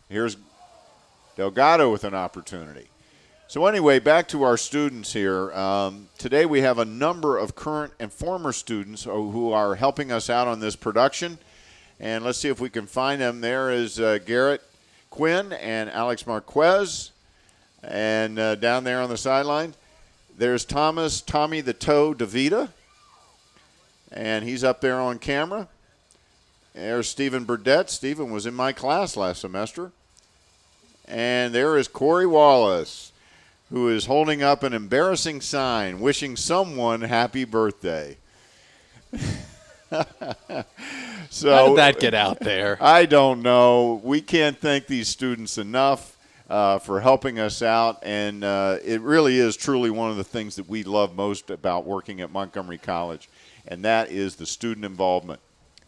Here's Delgado with an opportunity. So anyway, back to our students here. Today we have a number of current and former students who are helping us out on this production. And let's see if we can find them. There is Garrett Quinn and Alex Marquez. And down there on the sideline, there's Tommy the Toe DeVita. And he's up there on camera. There's Stephen Burdett. Stephen was in my class last semester. And there is Corey Wallace, who is holding up an embarrassing sign wishing someone happy birthday. So, how did that get out there? I don't know. We can't thank these students enough for helping us out, and it really is truly one of the things that we love most about working at Montgomery College, and that is the student involvement.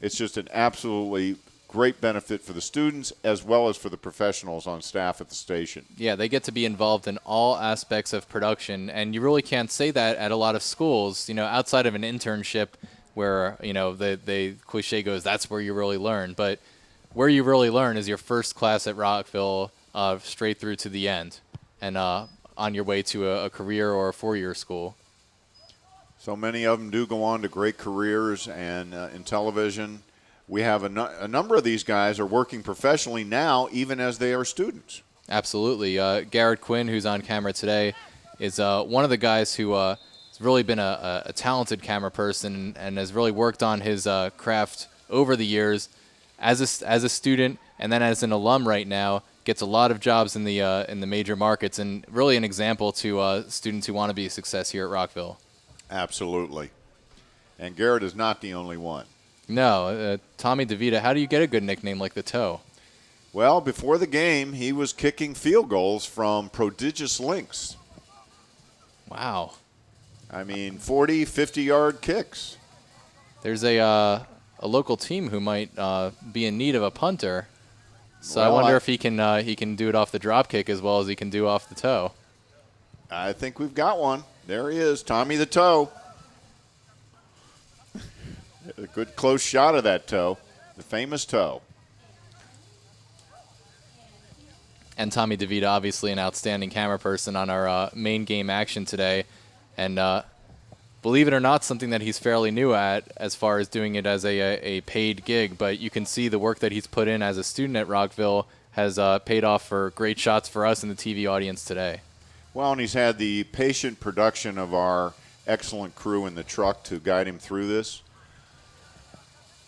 It's just an absolutely great benefit for the students as well as for the professionals on staff at the station. Yeah, they get to be involved in all aspects of production, and you really can't say that at a lot of schools, outside of an internship where, the cliche goes, that's where you really learn. But where you really learn is your first class at Rockville straight through to the end and on your way to a career or a four-year school. So many of them do go on to great careers and in television. We have a number of these guys are working professionally now, even as they are students. Absolutely. Garrett Quinn, who's on camera today, is one of the guys who has really been a talented camera person and has really worked on his craft over the years as a student and then as an alum right now. Gets a lot of jobs in the major markets and really an example to students who want to be a success here at Rockville. Absolutely. And Garrett is not the only one. No, Tommy DeVita, how do you get a good nickname like the Toe? Well, before the game, he was kicking field goals from prodigious lengths. Wow. 40, 50-yard kicks. There's a local team who might be in need of a punter. So I wonder if he can do it off the drop kick as well as he can do off the toe. I think we've got one. There he is, Tommy the Toe. A good close shot of that toe, the famous toe. And Tommy DeVita, obviously an outstanding camera person on our main game action today. And believe it or not, something that he's fairly new at as far as doing it as a paid gig. But you can see the work that he's put in as a student at Rockville has paid off for great shots for us in the TV audience today. Well, and he's had the patient production of our excellent crew in the truck to guide him through this.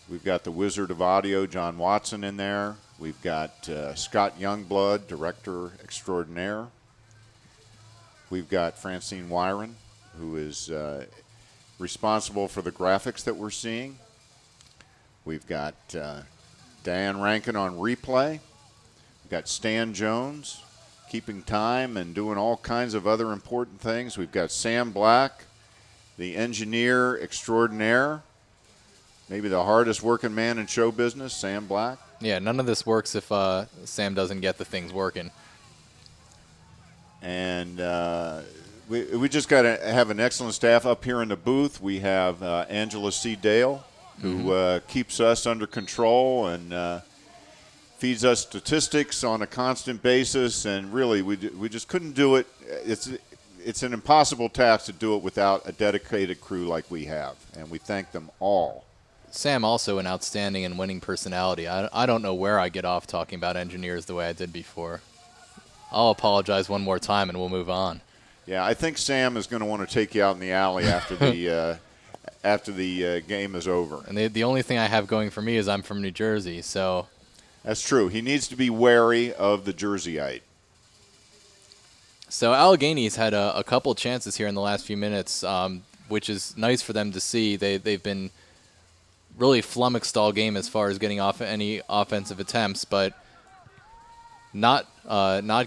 We've got the Wizard of Audio, John Watson, in there. We've got Scott Youngblood, Director Extraordinaire. We've got Francine Wyron, who is responsible for the graphics that we're seeing. We've got Diane Rankin on replay. We've got Stan Jones keeping time and doing all kinds of other important things. We've got Sam Black, the engineer extraordinaire. Maybe the hardest working man in show business, Sam Black. Yeah, none of this works if Sam doesn't get the things working. And we just got to have an excellent staff up here in the booth. We have Angela C. Dale, who keeps us under control and feeds us statistics on a constant basis. And really, we just couldn't do it. It's an impossible task to do it without a dedicated crew like we have. And we thank them all. Sam also an outstanding and winning personality. I don't know where I get off talking about engineers the way I did before. I'll apologize one more time and we'll move on. Yeah, I think Sam is going to want to take you out in the alley after the game is over. And the only thing I have going for me is I'm from New Jersey, so. That's true. He needs to be wary of the Jerseyite. So Allegany's had a couple chances here in the last few minutes, which is nice for them to see. They've been really flummoxed all game as far as getting off any offensive attempts, but not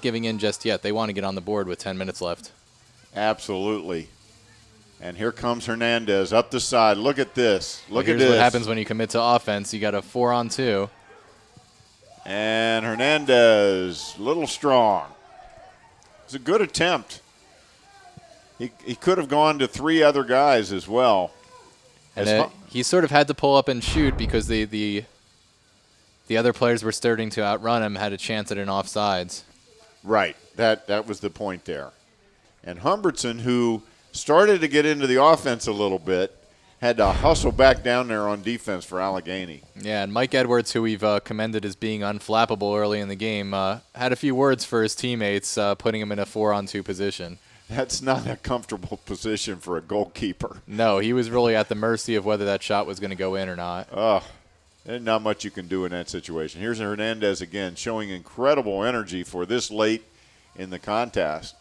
giving in just yet. They want to get on the board with 10 minutes left. Absolutely. And here comes Hernandez up the side. Look at this. Look at this. Here's what happens when you commit to offense. You got a 4-on-2. And Hernandez, a little strong. It's a good attempt. He could have gone to three other guys as well. And he sort of had to pull up and shoot because the the other players were starting to outrun him, had a chance at an offsides. Right. That was the point there. And Humbertson, who started to get into the offense a little bit, had to hustle back down there on defense for Allegany. Yeah, and Mike Edwards, who we've commended as being unflappable early in the game, had a few words for his teammates, putting him in a 4-on-2 position. That's not a comfortable position for a goalkeeper. No, he was really at the mercy of whether that shot was going to go in or not. There's not much you can do in that situation. Here's Hernandez again, showing incredible energy for this late in the contest.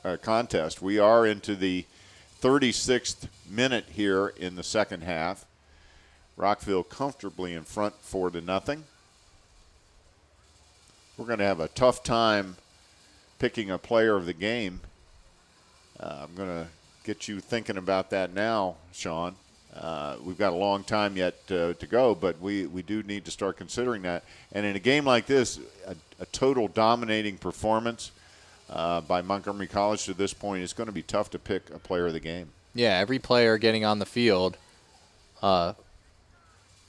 We are into the 36th minute here in the second half. Rockville comfortably in front 4-0. We're going to have a tough time picking a player of the game. I'm going to get you thinking about that now, Sean. We've got a long time yet to go, but we do need to start considering that. And in a game like this, a total dominating performance by Montgomery College to this point, it's going to be tough to pick a player of the game. Yeah, every player getting on the field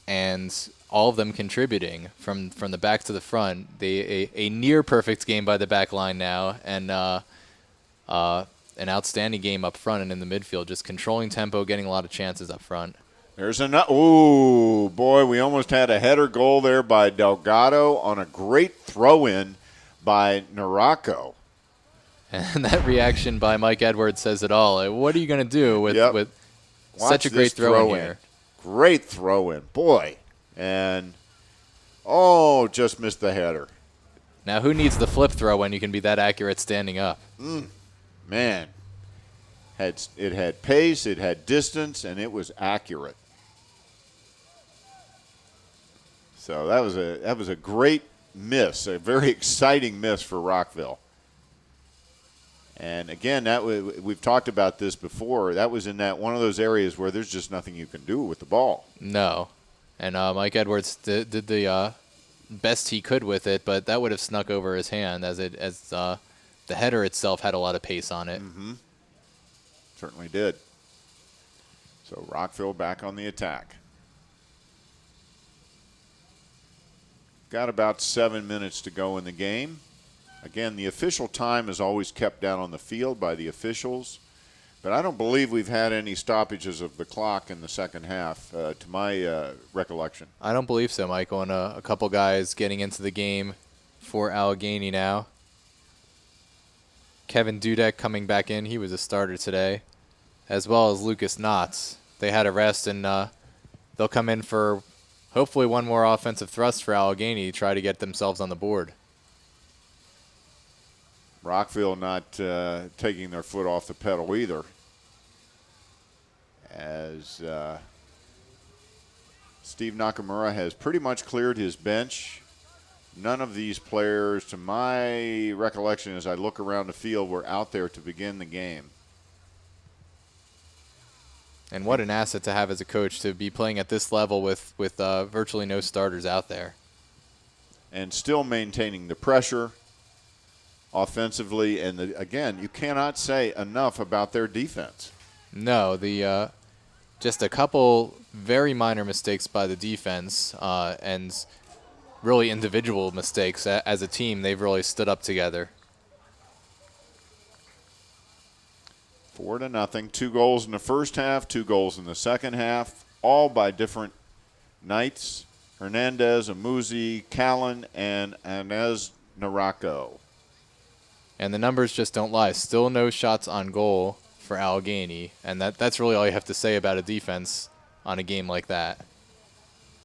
and all of them contributing from the back to the front. A near-perfect game by the back line now, and an outstanding game up front and in the midfield, just controlling tempo, getting a lot of chances up front. There's another. Ooh, boy, we almost had a header goal there by Delgado on a great throw-in by Narako. And that reaction by Mike Edwards says it all. What are you going to do with such a great throw-in here? Great throw-in. Boy. And, just missed the header. Now, who needs the flip throw when you can be that accurate standing up? Man. It had pace, it had distance, and it was accurate. So that was a great miss, a very exciting miss for Rockville. And again, we've talked about this before. That was in that one of those areas where there's just nothing you can do with the ball. No, and Mike Edwards did the best he could with it, but that would have snuck over his hand as the header itself had a lot of pace on it. Mm-hmm. Certainly did. So Rockville back on the attack. Got about 7 minutes to go in the game. Again, the official time is always kept down on the field by the officials, but I don't believe we've had any stoppages of the clock in the second half, to my recollection. I don't believe so, Michael, and a couple guys getting into the game for Allegany now. Kevin Dudek coming back in. He was a starter today, as well as Lucas Knotts. They had a rest, and they'll come in for hopefully one more offensive thrust for Allegany to try to get themselves on the board. Rockville not taking their foot off the pedal either, as Steve Nakamura has pretty much cleared his bench. None of these players, to my recollection as I look around the field, were out there to begin the game. And what an asset to have as a coach to be playing at this level with virtually no starters out there. And still maintaining the pressure offensively. And, again, you cannot say enough about their defense. No, just a couple very minor mistakes by the defense and really individual mistakes. As a team, they've really stood up together. 4-0. 2 goals in the first half, 2 goals in the second half, all by different Knights. Hernandez, Amuzi, Callan, and Inez Narako. And the numbers just don't lie. Still no shots on goal for Allegany, and that's really all you have to say about a defense on a game like that.